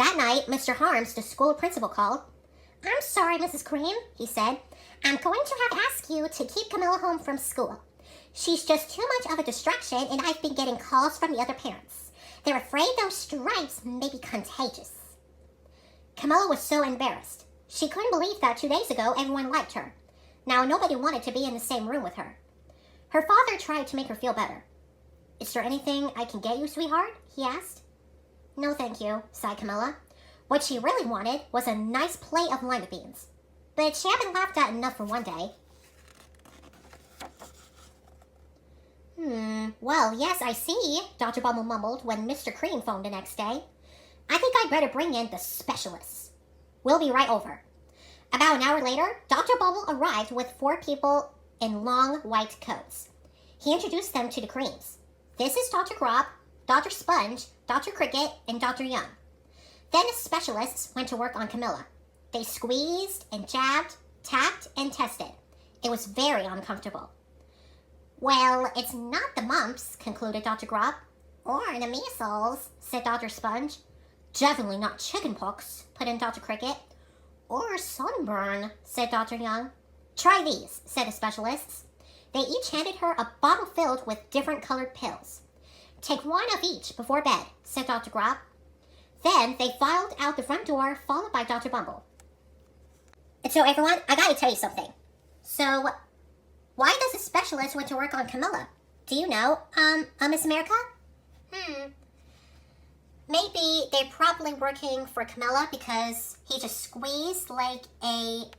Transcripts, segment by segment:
That night, Mr. Harms, the school principal, called. "I'm sorry, Mrs. Cream," he said. "I'm going to have to ask you to keep Camilla home from school. She's just too much of a distraction, and I've been getting calls from the other parents. They're afraid those stripes may be contagious." Camilla was so embarrassed. She couldn't believe that 2 days ago everyone liked her. Now nobody wanted to be in the same room with her. Her father tried to make her feel better. "Is there anything I can get you, sweetheart?" he asked. "No, thank you," sighed Camilla. What she really wanted was a nice plate of lima beans. But she had been laughed at enough for one day. Well, yes, I see," Dr. Bumble mumbled when Mr. Cream phoned the next day. "I think I'd better bring in the specialists. We'll be right over." About an hour later, Dr. Bumble arrived with 4 people in long white coats. He introduced them to the Creams. "This is Dr. Grop, Dr. Sponge, Dr. Cricket, and Dr. Young." Then the specialists went to work on Camilla. They squeezed and jabbed, tapped, and tested. It was very uncomfortable. "Well, it's not the mumps," concluded Dr. Grop. "Or the measles," said Dr. Sponge. "Definitely not chickenpox," put in Dr. Cricket. "Or sunburn," said Dr. Young. "Try these," said the specialists. They each handed her a bottle filled with different colored pills. "Take 1 of each before bed," said Dr. Grop. Then they filed out the front door, followed by Dr. Bumble. "So everyone, I gotta tell you something. So, why does the specialist want to work on Camilla? Do you know, Miss America?" Maybe they're probably working for Camilla because he just squeezed like an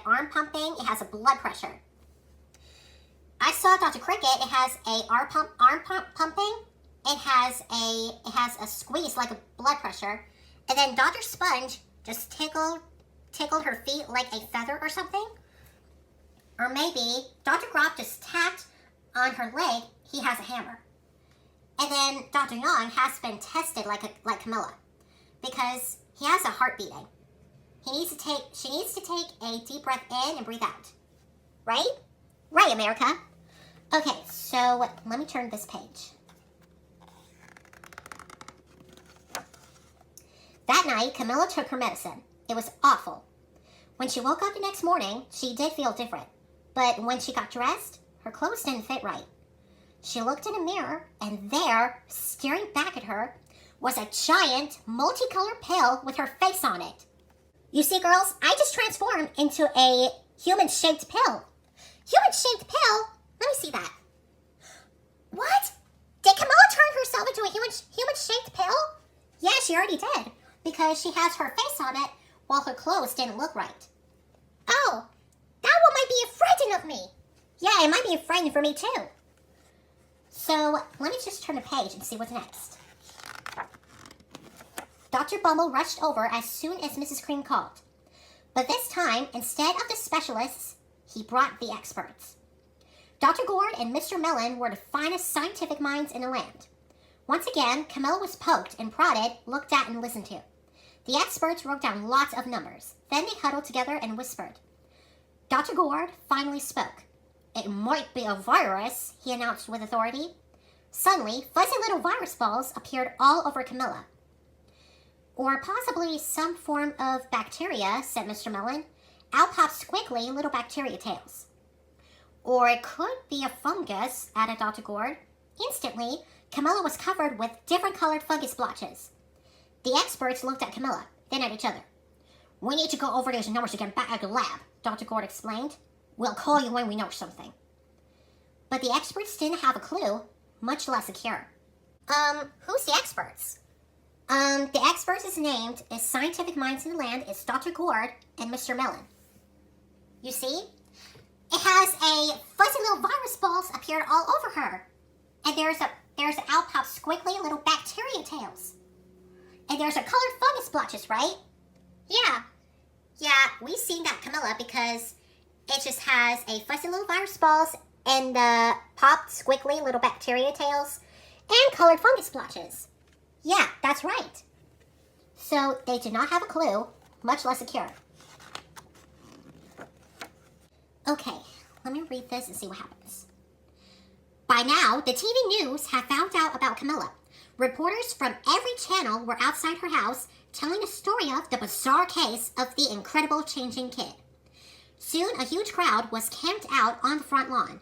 arm pumping. It has a blood pressure. I saw Dr. Cricket. It has a arm pumping. It has a squeeze like a blood pressure. And then Dr. Sponge just tickled her feet like a feather or something. Or maybe Dr. Grop just tapped on her leg. He has a hammer. And then Dr. Young has been tested like Camilla because he has a heart beating. She needs to take a deep breath in and breathe out. Right? Right, America. Okay, so let me turn this page. That night, Camilla took her medicine. It was awful. When she woke up the next morning, she did feel different. But when she got dressed, her clothes didn't fit right. She looked in a mirror, and there, staring back at her, was a giant, multicolored pill with her face on it. "You see, girls, I just transformed into a human-shaped pill." "Human-shaped pill? Let me see that." "What? Did Camilla turn herself into a human-shaped pill?" "Yeah, she already did, because she has her face on it while her clothes didn't look right." "Oh, that one might be frightening of me." "Yeah, it might be frightening for me too." So let me just turn the page and see what's next. Dr. Bumble rushed over as soon as Mrs. Cream called. But this time, instead of the specialists, he brought the experts. Dr. Gourd and Mr. Mellon were the finest scientific minds in the land. Once again, Camilla was poked and prodded, looked at and listened to. The experts wrote down lots of numbers. Then they huddled together and whispered. Dr. Gourd finally spoke. "It might be a virus," he announced with authority. Suddenly, fuzzy little virus balls appeared all over Camilla. "Or possibly some form of bacteria," said Mr. Mellon. "Out popped squiggly little bacteria tails." "Or it could be a fungus," added Dr. Gourd. Instantly, Camilla was covered with different colored fungus blotches. The experts looked at Camilla, then at each other. "We need to go over those numbers again back at the lab," Dr. Gourd explained. "We'll call you when we know something." But the experts didn't have a clue, much less a cure. Who's the experts? The experts is named as scientific minds in the land is Dr. Gourd and Mr. Mellon. You see? It has a fuzzy little virus balls appeared all over her. And there's out pop squiggly little bacteria tails. And there's a colored fungus blotches, right? Yeah, we've seen that, Camilla, because it just has a fuzzy little virus balls and popped squiggly little bacteria tails and colored fungus blotches. Yeah, that's right. So they did not have a clue, much less a cure. Okay, let me read this and see what happens. By now, the TV news have found out about Camilla. Reporters from every channel were outside her house telling a story of the bizarre case of the incredible changing kid. Soon, a huge crowd was camped out on the front lawn.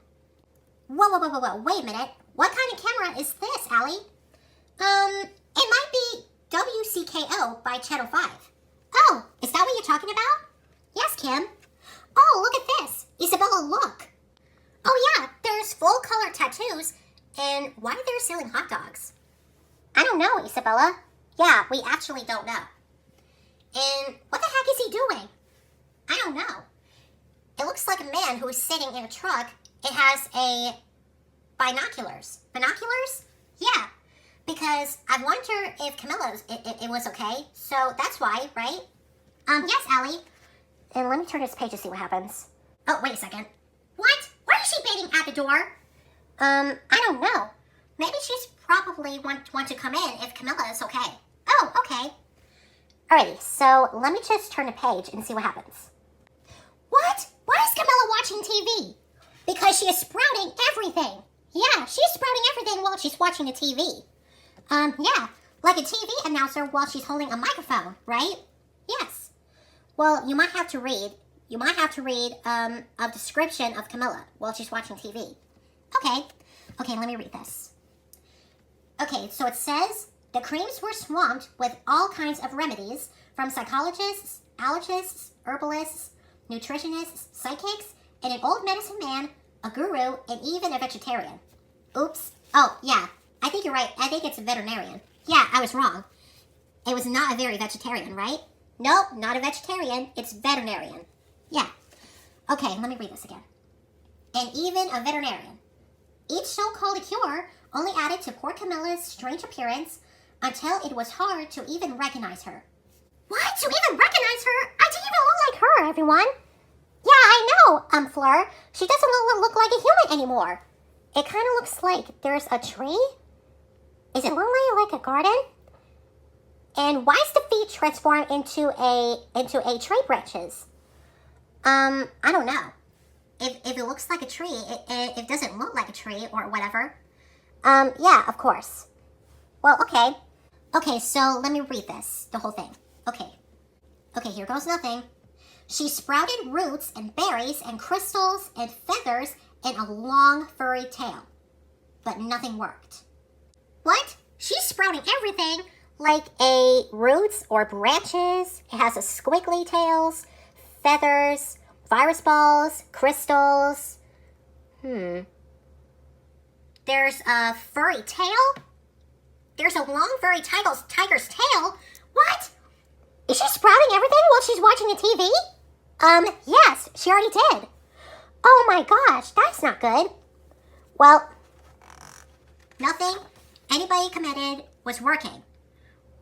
Whoa, wait a minute. What kind of camera is this, Allie? It might be WCKO by Channel 5. Oh, is that what you're talking about? Yes, Kim. Oh, look at this. Isabella, look. Oh yeah, there's full color tattoos. And why are they selling hot dogs? I don't know, Isabella. Yeah, we actually don't know. And what the heck is he doing? I don't know. It looks like a man who is sitting in a truck. It has a binoculars. Binoculars? Yeah, because I wonder if Camilla's it was okay. So that's why, right? Yes, Allie. And let me turn this page to see what happens. Oh, wait a second. What? Why is she banging at the door? I don't know. Maybe she's probably want to come in if Camilla is okay. Oh, okay. Alrighty, so let me just turn the page and see what happens. What? Why is Camilla watching TV? Because she is sprouting everything. Yeah, she's sprouting everything while she's watching the TV. Yeah, like a TV announcer while she's holding a microphone, right? Yes. Well, you might have to read a description of Camilla while she's watching TV. Okay, let me read this. Okay, so it says, the creams were swamped with all kinds of remedies from psychologists, allergists, herbalists, nutritionists, psychics, and an old medicine man, a guru, and even a vegetarian. Oops. Oh, yeah, I think you're right. I think it's a veterinarian. Yeah, I was wrong. It was not a very vegetarian, right? Nope, not a vegetarian. It's veterinarian. Yeah. Okay, let me read this again. And even a veterinarian. Each so-called cure only added to poor Camilla's strange appearance until it was hard to even recognize her. What? To even recognize her? I didn't even look like her, everyone. Yeah, I know, Fleur. She doesn't look like a human anymore. It kind of looks like there's a tree. Is it like a garden? And why is the feet transformed into a tree branches? I don't know. If it looks like a tree, it doesn't look like a tree or whatever. Yeah, of course. Well, okay. Okay, so let me read this, the whole thing. Okay, here goes nothing. She sprouted roots and berries and crystals and feathers and a long furry tail. But nothing worked. What? She's sprouting everything, like a roots or branches. It has a squiggly tails, feathers, virus balls, crystals. There's a furry tail? There's a long furry tiger's tail? What? Is she sprouting everything while she's watching the TV? Yes, she already did. Oh my gosh, that's not good. Well, nothing anybody committed was working.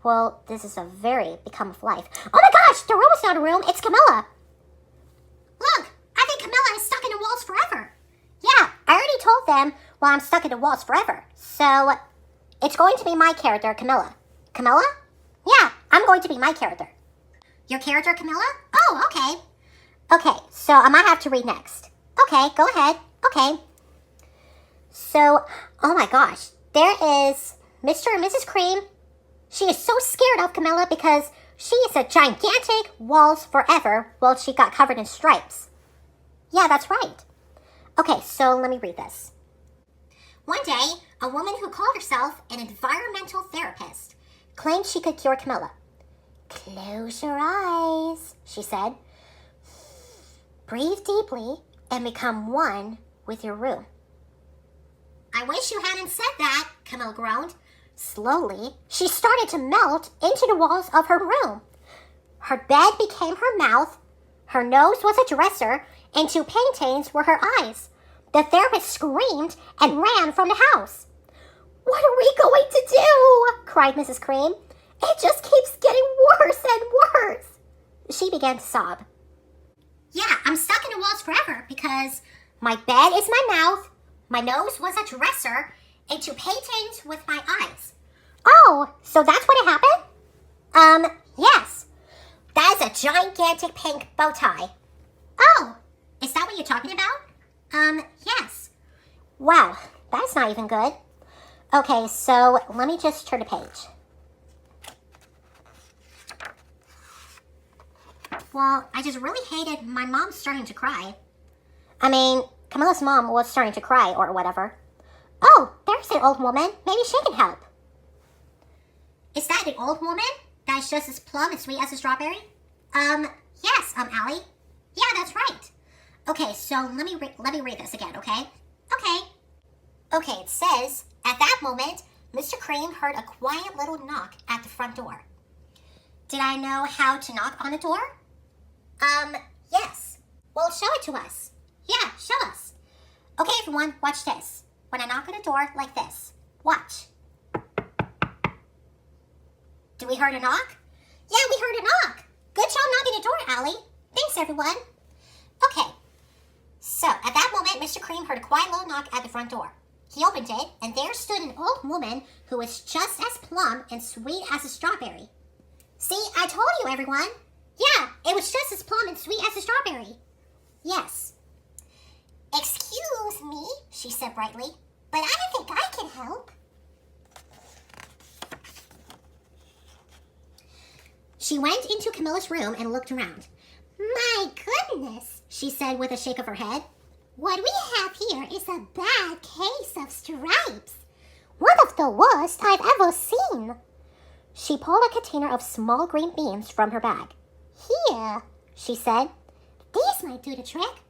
Well, this is a very become of life. Oh my gosh, the room is not a room, it's Camilla. Look, I think Camilla is stuck in the walls forever. Yeah, I already told them, well, I'm stuck in the walls forever. So, it's going to be my character, Camilla. Camilla? Yeah, I'm going to be my character. Your character, Camilla? Oh, okay. Okay, so I might have to read next. Okay, go ahead. Okay. So, oh my gosh, there is Mr. and Mrs. Cream. She is so scared of Camilla because she is a gigantic walls forever while she got covered in stripes. Yeah, that's right. Okay, so let me read this. One day, a woman who called herself an environmental therapist claimed she could cure Camilla. Close your eyes, she said. Breathe deeply and become one with your room. I wish you hadn't said that, Camilla groaned. Slowly, she started to melt into the walls of her room. Her bed became her mouth, her nose was a dresser, and 2 paintings were her eyes. The therapist screamed and ran from the house. What are we going to do? Cried Mrs. Cream. It just keeps getting worse and worse. She began to sob. Yeah, I'm stuck in the walls forever because my bed is my mouth, my nose was a dresser, and 2 paintings with my eyes. Oh, so that's what happened? Yes. That is a gigantic pink bow tie. Oh, is that what you're talking about? Yes. Wow, that's not even good. Okay, so let me just turn the page. Well, I just really hated my mom starting to cry. I mean, Camilla's mom was starting to cry or whatever. Oh, there's an old woman. Maybe she can help. Is that an old woman that's just as plump and sweet as a strawberry? Yes, Allie. Yeah, that's right. Okay, so let me read this again, okay? Okay, it says, at that moment, Mr. Cream heard a quiet little knock at the front door. Did I know how to knock on a door? Yes. Well, show it to us. Yeah, show us. Okay, everyone, watch this. When I knock on a door like this, watch. Do we heard a knock? Yeah, we heard a knock. Good job knocking the door, Allie. Thanks, everyone. Okay, so at that moment, Mr. Cream heard a quiet little knock at the front door. He opened it, and there stood an old woman who was just as plump and sweet as a strawberry. See, I told you, everyone. Yeah, it was just as plump and sweet as a strawberry. Yes. Excuse me, she said brightly, but I think I can help. She went into Camilla's room and looked around. My goodness, she said with a shake of her head. What we have here is a bad case of stripes. One of the worst I've ever seen. She pulled a container of small green beans from her bag. Here, she said. These might do the trick.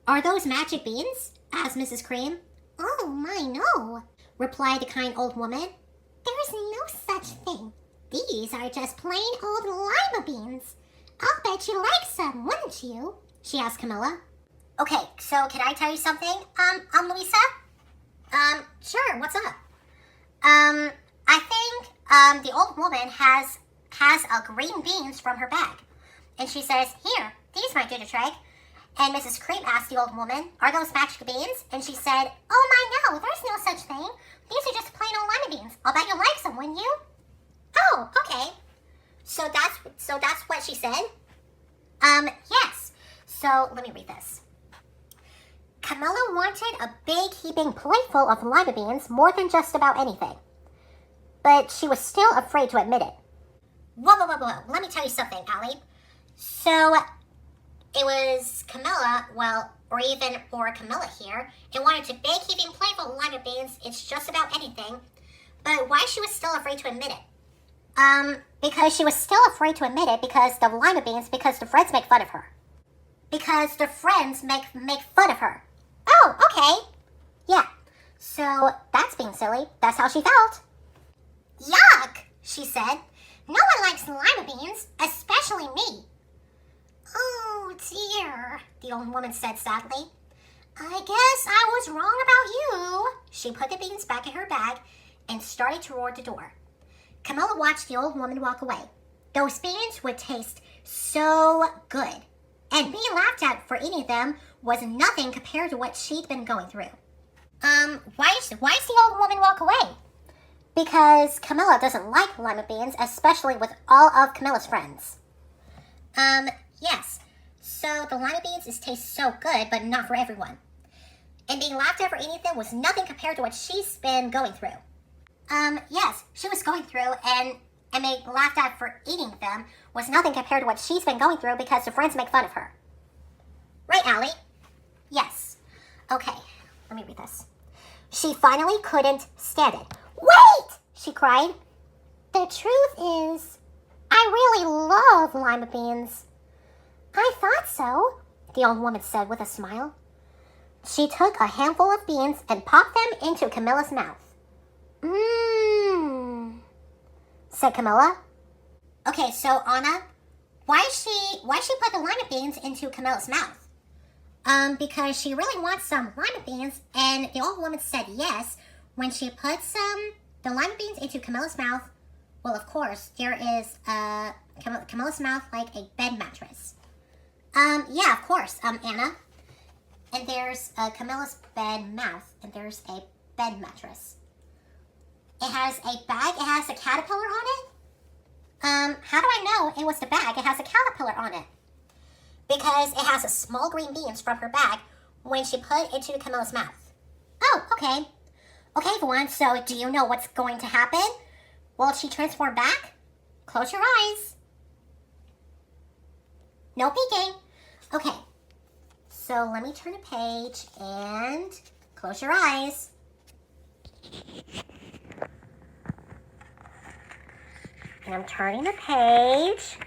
Are those magic beans? Asked Mrs. Cream. Oh, my, no, replied the kind old woman. There's no such thing. These are just plain old lima beans. I'll bet you like some, wouldn't you? She asked Camilla. Okay, so can I tell you something, Louisa? Sure, what's up? I think, the old woman has a green beans from her bag. And she says, here, these might do the trick. And Mrs. Cream asked the old woman, are those magic beans? And she said, oh my, no, there's no such thing. These are just plain old lima beans. I'll bet you like some, wouldn't you? Oh, okay. So that's what she said? Yes. So let me read this. Camilla wanted a big heaping plateful of lima beans more than just about anything. But she was still afraid to admit it. Whoa. Let me tell you something, Allie. So it was Camilla, or Camilla here, and wanted a big heaping plateful of lima beans. It's just about anything. But why she was still afraid to admit it? Because she was still afraid to admit it because the lima beans, because the friends make fun of her. Because the friends make fun of her. Oh, okay. Yeah. So that's being silly. That's how she felt. Yuck, she said. No one likes lima beans, especially me. Oh dear, the old woman said sadly. I guess I was wrong about you. She put the beans back in her bag and started toward the door. Camilla watched the old woman walk away. Those beans would taste so good, and being laughed at for eating them was nothing compared to what she'd been going through. Why does the old woman walk away? Because Camilla doesn't like lima beans, especially with all of Camilla's friends. Yes. So the lima beans taste so good, but not for everyone. And being laughed at for eating them was nothing compared to what she's been going through. Yes, she was going through, and being laughed at for eating them was nothing compared to what she's been going through because the friends make fun of her. Right, Allie? Yes. Okay, let me read this. She finally couldn't stand it. Wait! She cried. The truth is, I really love lima beans. I thought so, the old woman said with a smile. She took a handful of beans and popped them into Camilla's mouth. Mmm, said Camilla. Okay, so Anna, why she put the lima beans into Camilla's mouth? Because she really wants some lima beans, and the old woman said yes when she put the lima beans into Camilla's mouth. Well, of course, there is Camilla's mouth like a bed mattress. Yeah, of course, Anna. And there's Camilla's bed mouth, and there's a bed mattress. It has a bag. It has a caterpillar on it. How do I know it was the bag? It has a caterpillar on it. Because it has a small green beans from her bag when she put it into Camilla's mouth. Oh, okay. Okay, everyone, so do you know what's going to happen? Will she transform back? Close your eyes. No peeking. Okay, so let me turn a page and close your eyes. And I'm turning the page.